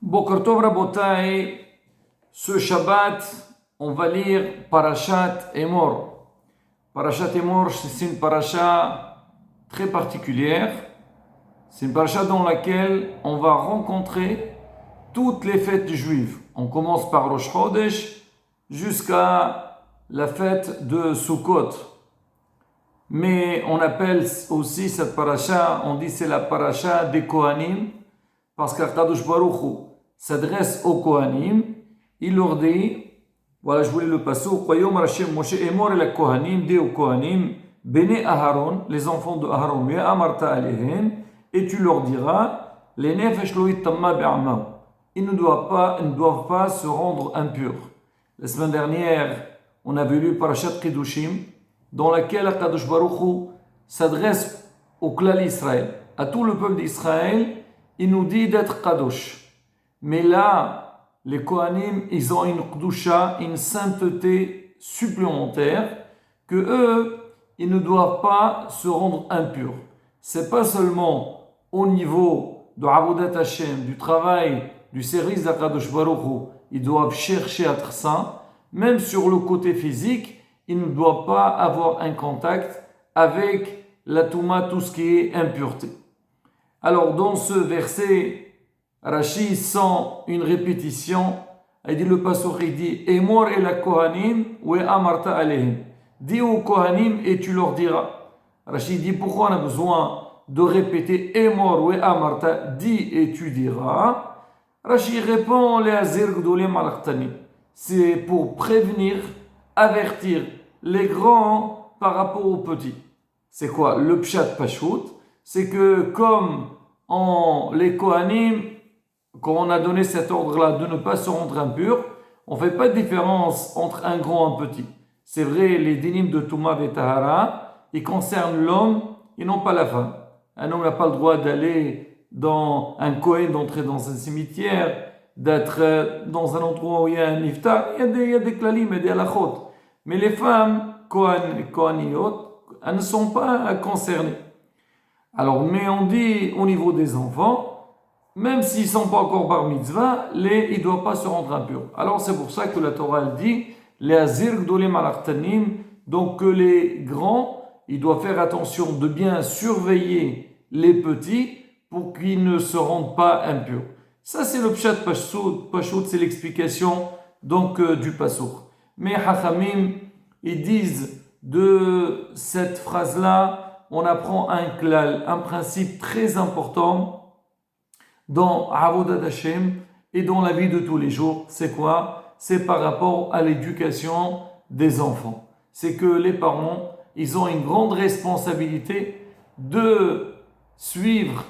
Boker Tov Rabotai, ce Shabbat, on va lire Parashat Emor. Parashat Emor, c'est une parasha très particulière. C'est une parasha dans laquelle on va rencontrer toutes les fêtes juives. On commence par Rosh Chodesh jusqu'à la fête de Sukkot. Mais on appelle aussi cette parasha, on dit c'est la parasha des Kohanim, parce qu'Akadosh Baruch Hu s'adresse aux Kohanim, il leur dit, voilà, je voulais le passer, Vayom Hashem Moshe Emor el Kohanim, dit aux Kohanim, Bene Aharon, les enfants de Aharon, Amarta Alehem, et tu leur diras, les nefesh lo yitamma be'amahu. Ils ne doivent pas se rendre impurs. La semaine dernière, on avait lu Parashat Kedushim, dans laquelle Akadosh Baruch Hu s'adresse au clan Israël, à tout le peuple d'Israël. Il nous dit d'être Kadosh. Mais là, les Kohanim, ils ont une Kedusha, une sainteté supplémentaire, que eux, ils ne doivent pas se rendre impurs. C'est pas seulement au niveau de Avodat Hashem, du travail, du service d'Akadosh Baruch Hu, ils doivent chercher à être saints, même sur le côté physique, ils ne doivent pas avoir un contact avec la Touma, tout ce qui est impureté. Alors, dans ce verset, Rashi sent une répétition. Il dit le pasuk, il dit Emor el Kohanim ou amarta alehem. Dis aux Kohanim et tu leur diras. Rashi dit pourquoi on a besoin de répéter Emor ou amarta, dis et tu diras. Rashi répond les azir gdolim al-Qtanim. C'est pour prévenir, avertir les grands par rapport aux petits. C'est quoi le pshat pashut? C'est que comme les Kohanim, quand on a donné cet ordre-là de ne pas se rendre impur, on ne fait pas de différence entre un grand et un petit. C'est vrai, les dinim de Touma et Tahara, ils concernent l'homme et non pas la femme. Un homme n'a pas le droit d'aller dans un Kohen, d'entrer dans un cimetière, d'être dans un endroit où il y a un iftar. Il y a des klalim et des halachot. Mais les femmes, Kohaniyot, elles ne sont pas concernées. Alors, mais on dit au niveau des enfants, même s'ils ne sont pas encore bar mitzvah, ils ne doivent pas se rendre impurs. Alors, c'est pour ça que la Torah dit, les azir gdolim al-Qtanim, donc que les grands, ils doivent faire attention de bien surveiller les petits pour qu'ils ne se rendent pas impurs. Ça, c'est le pshat pashut, c'est l'explication donc du pasuk. Mais Hachamim, ils disent de cette phrase-là, on apprend un klal, un principe très important dans Avodat Hashem et dans la vie de tous les jours. C'est quoi? C'est par rapport à l'éducation des enfants. C'est que les parents, ils ont une grande responsabilité de suivre,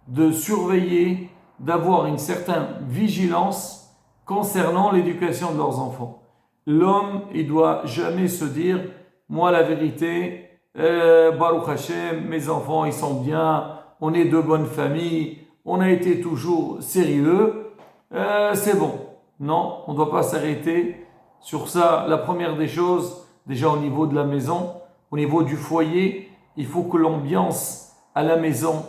de surveiller, d'avoir une certaine vigilance concernant l'éducation de leurs enfants. L'homme, il doit jamais se dire, moi la vérité, Baruch Hashem, mes enfants, ils sont bien, on est de bonne famille, on a été toujours sérieux, c'est bon. Non, on ne doit pas s'arrêter sur ça. La première des choses, déjà au niveau de la maison, au niveau du foyer, il faut que l'ambiance à la maison,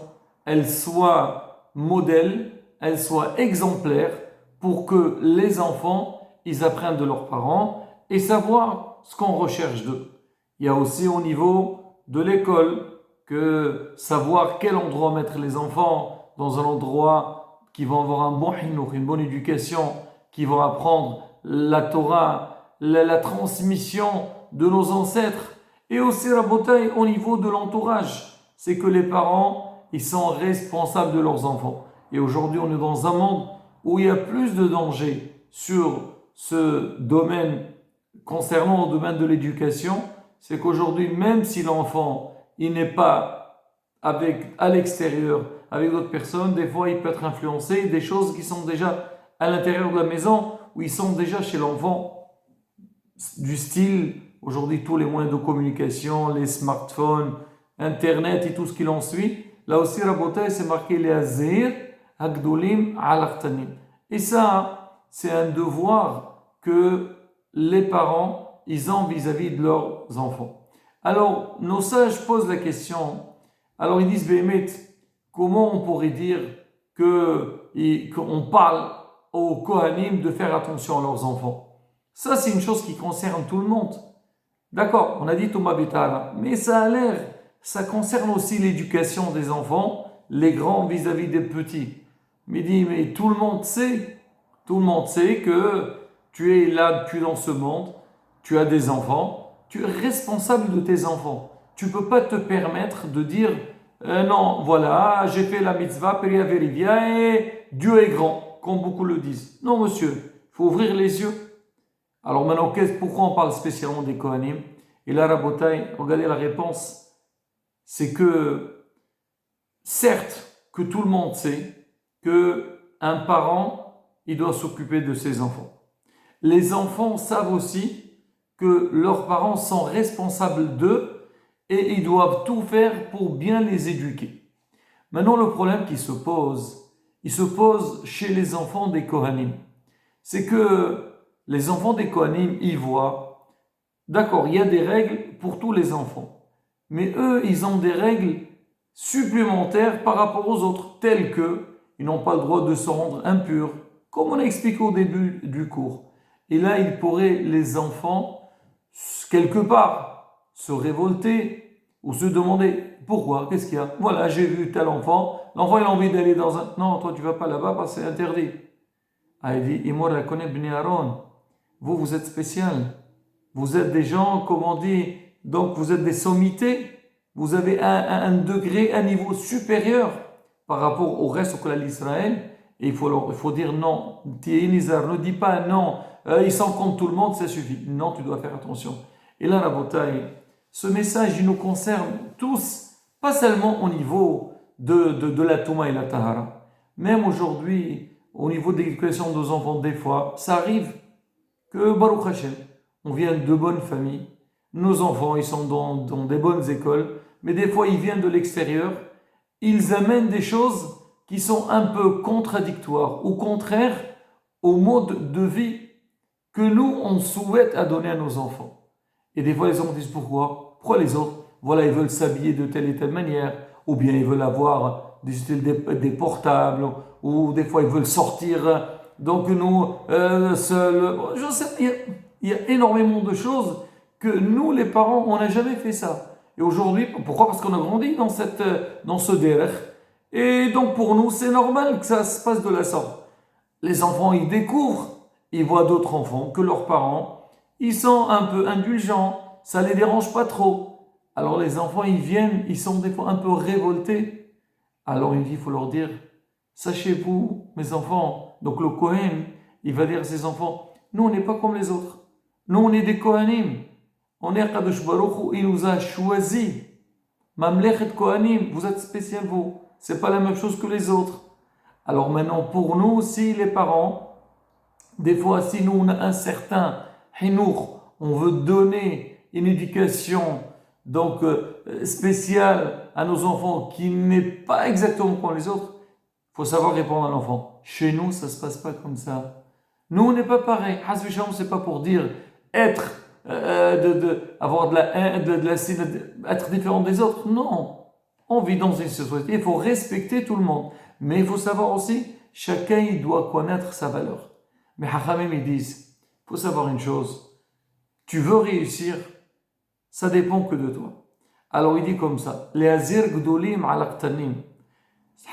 elle soit modèle, elle soit exemplaire pour que les enfants, ils apprennent de leurs parents et savoir ce qu'on recherche d'eux. Il y a aussi au niveau de l'école que savoir quel endroit mettre les enfants dans un endroit qui vont avoir un bon hinour, une bonne éducation, qui vont apprendre la Torah, la transmission de nos ancêtres. Et aussi la bataille au niveau de l'entourage. C'est que les parents, ils sont responsables de leurs enfants. Et aujourd'hui, on est dans un monde où il y a plus de dangers sur ce domaine concernant le domaine de l'éducation. C'est qu'aujourd'hui, même si l'enfant il n'est pas à l'extérieur avec d'autres personnes, des fois il peut être influencé des choses qui sont déjà à l'intérieur de la maison, où ils sont déjà chez l'enfant, du style, aujourd'hui tous les moyens de communication, les smartphones, internet et tout ce qui en suit. Là aussi, Rabotai, c'est marqué les azir, agdolim, al-Qtanim. Et ça, c'est un devoir que les parents, ils ont vis-à-vis de leurs enfants. Alors, nos sages posent la question, alors ils disent, Béhémet, comment on pourrait dire qu'on parle aux Kohanim de faire attention à leurs enfants. Ça, c'est une chose qui concerne tout le monde. D'accord, on a dit Touma Betala, mais ça concerne aussi l'éducation des enfants, les grands vis-à-vis des petits. Mais dit, mais tout le monde sait que tu es là, tu es dans ce monde, tu as des enfants, tu es responsable de tes enfants. Tu ne peux pas te permettre de dire, non, voilà, j'ai fait la mitzvah, Peria Verivia, et Dieu est grand, comme beaucoup le disent. Non, monsieur, il faut ouvrir les yeux. Alors maintenant, pourquoi on parle spécialement des Kohanim? Et là, Rabotai, regardez la réponse. C'est que, certes, que tout le monde sait qu'un parent, il doit s'occuper de ses enfants. Les enfants savent aussi que leurs parents sont responsables d'eux et ils doivent tout faire pour bien les éduquer. Maintenant, le problème qui se pose, il se pose chez les enfants des Kohanim. C'est que les enfants des Kohanim, ils voient, d'accord, il y a des règles pour tous les enfants, mais eux, ils ont des règles supplémentaires par rapport aux autres, telles que ils n'ont pas le droit de se rendre impurs, comme on a expliqué au début du cours. Et là, il pourrait, les enfants, quelque part, se révolter ou se demander pourquoi, qu'est-ce qu'il y a? Voilà, j'ai vu tel enfant, l'enfant il a envie d'aller dans un... Non, toi tu vas pas là-bas parce que c'est interdit. Ah, il dit, Imor la connaît Bnei Aaron. Vous êtes spécial. Vous êtes des gens, comme on dit, donc vous êtes des sommités. Vous avez un degré, un niveau supérieur par rapport au reste au clan d'Israël. Et il faut dire non. Nizar, ne dis pas non. Ils sont contre tout le monde, ça suffit. Non, tu dois faire attention. Et là, la bataille, ce message, il nous concerne tous, pas seulement au niveau de la Touma et la Tahara. Même aujourd'hui, au niveau de l'éducation de nos enfants, des fois, ça arrive que Baruch Hashem, on vient de bonnes familles, nos enfants, ils sont dans des bonnes écoles, mais des fois, ils viennent de l'extérieur, ils amènent des choses qui sont un peu contradictoires ou contraires au mode de vie que nous, on souhaite à donner à nos enfants. Et des fois, les enfants disent pourquoi? Pourquoi les autres? Voilà, ils veulent s'habiller de telle et telle manière, ou bien ils veulent avoir des portables, ou des fois ils veulent sortir. Donc nous, seuls, je sais, il y a énormément de choses que nous, les parents, on n'a jamais fait ça. Et aujourd'hui, pourquoi? Parce qu'on a grandi dans ce derrière. Et donc pour nous, c'est normal que ça se passe de la sorte. Les enfants, ils découvrent, ils voient d'autres enfants que leurs parents, ils sont un peu indulgents, ça les dérange pas trop. Alors les enfants, ils viennent, ils sont des fois un peu révoltés. Alors il faut leur dire, sachez-vous, mes enfants, donc le Kohen, il va dire à ses enfants, nous on n'est pas comme les autres. Nous on est des Kohanim. On est Kadosh Baruch Hu, il nous a choisis. Mamlechet Kohanim, vous êtes spécial vous. C'est pas la même chose que les autres. Alors maintenant, pour nous aussi, les parents, des fois, si nous on a un certain hinour, on veut donner une éducation donc spéciale à nos enfants qui n'est pas exactement comme les autres, il faut savoir répondre à l'enfant. Chez nous, ça ne se passe pas comme ça. Nous, on n'est pas pareil. Hasbisham, c'est pas pour dire être, avoir de la haine, être différent des autres. Non. On vit dans une société, il faut respecter tout le monde. Mais il faut savoir aussi, chacun il doit connaître sa valeur. Mais Hachamim, ils disent, il faut savoir une chose, tu veux réussir, ça dépend que de toi. Alors il dit comme ça, les azir gdolim al-aqtanim.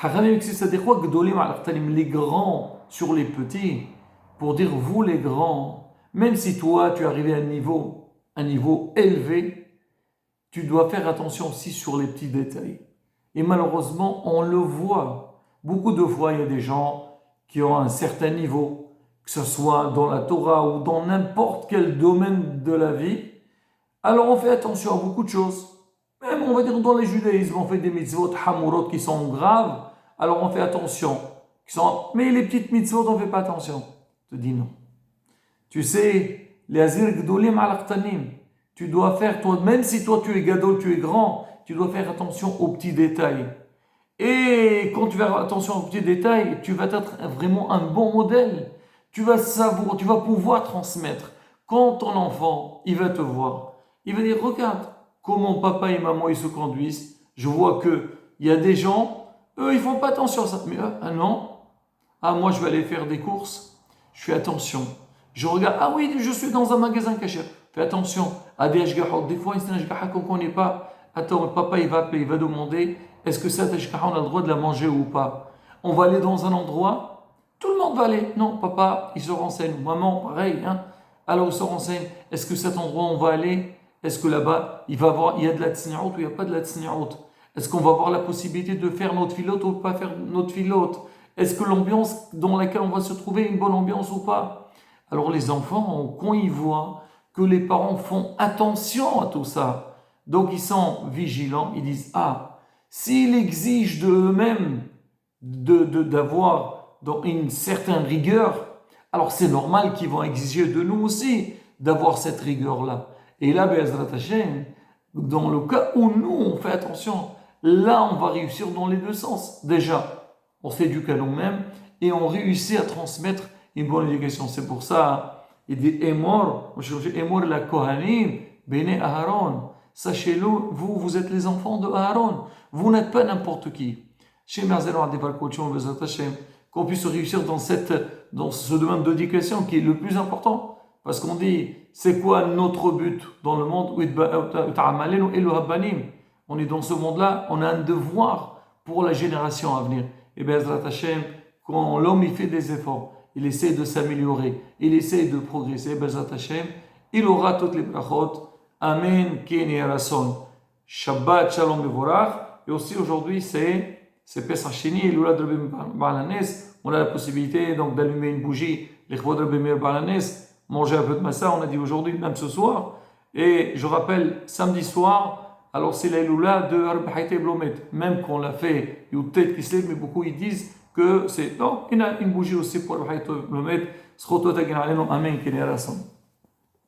Hachamim, ça dit quoi gdolim al-aqtanim? Les grands sur les petits, pour dire vous les grands, même si toi tu es arrivé à un niveau élevé, tu dois faire attention aussi sur les petits détails. Et malheureusement, on le voit. Beaucoup de fois, il y a des gens qui ont un certain niveau, que ce soit dans la Torah ou dans n'importe quel domaine de la vie. Alors on fait attention à beaucoup de choses. Même, on va dire, dans le judaïsme, on fait des mitzvot hamurot qui sont graves. Alors on fait attention. Mais les petites mitzvot, on ne fait pas attention. Je te dis non. Tu sais, les azir gdolim al-aqtanim. Tu dois faire, toi, même si toi tu es gadol, tu es grand, tu dois faire attention aux petits détails. Et quand tu vas faire attention aux petits détails, tu vas être vraiment un bon modèle. Tu vas savoir, tu vas pouvoir transmettre. Quand ton enfant, il va te voir, il va dire, regarde comment papa et maman ils se conduisent. Je vois que il y a des gens, eux, ils font pas attention à ça. Mais non. Ah, moi, je vais aller faire des courses. Je fais attention. Je regarde. Ah oui, je suis dans un magasin caché. Fais attention. À des ashgahot. Des fois, il y a des ashgahot qu'on ne connaît pas. Attends, papa, il va appeler, il va demander est-ce que cette ashgahot, on a le droit de la manger ou pas. On va aller dans un endroit. Tout le monde va aller. Non, papa, il se renseigne. Maman, pareil. Hein. Alors, il se renseigne. Est-ce que cet endroit, on va aller? Est-ce que là-bas, il y a de la tsni'out ou il n'y a pas de la tsni'out? Est-ce qu'on va avoir la possibilité de faire notre filote ou de pas faire notre filote? Est-ce que l'ambiance dans laquelle on va se trouver est une bonne ambiance ou pas? Alors les enfants, quand ils voient que les parents font attention à tout ça, donc ils sont vigilants, ils disent, ah, s'ils exigent d'eux-mêmes d'avoir une certaine rigueur, alors c'est normal qu'ils vont exiger de nous aussi d'avoir cette rigueur-là. Et là, Be'ezrat Hashem, dans le cas où nous, on fait attention, là, on va réussir dans les deux sens. Déjà, on s'éduque à nous-mêmes et on réussit à transmettre une bonne éducation. C'est pour ça, il dit Emor, Emor la Kohanim, Bene Aharon. Sachez-le, vous êtes les enfants de Aaron. Vous n'êtes pas n'importe qui. Qu'on puisse réussir dans ce domaine d'éducation qui est le plus important. Parce qu'on dit, c'est quoi notre but dans le monde? On est dans ce monde-là, on a un devoir pour la génération à venir. Et bien, quand l'homme il fait des efforts, il essaie de s'améliorer, il essaie de progresser, il aura toutes les brachot. Amen, Keni Arason. Shabbat, Shalom Bevorach. Et aussi aujourd'hui, c'est Pesach Sheni, Lula de Rabbi Balanes. On a la possibilité donc d'allumer une bougie, les Chvod Rabbi Meir Balanes, manger un peu de massa, on a dit aujourd'hui, même ce soir. Et je rappelle, samedi soir, alors c'est la Lula de Rabbi Haïté Blomet. Même qu'on l'a fait, Youtet Kislev, mais beaucoup ils disent que c'est. Non, il y a une bougie aussi pour Rabbi Haïté Blomet. Amen, Keni Arason.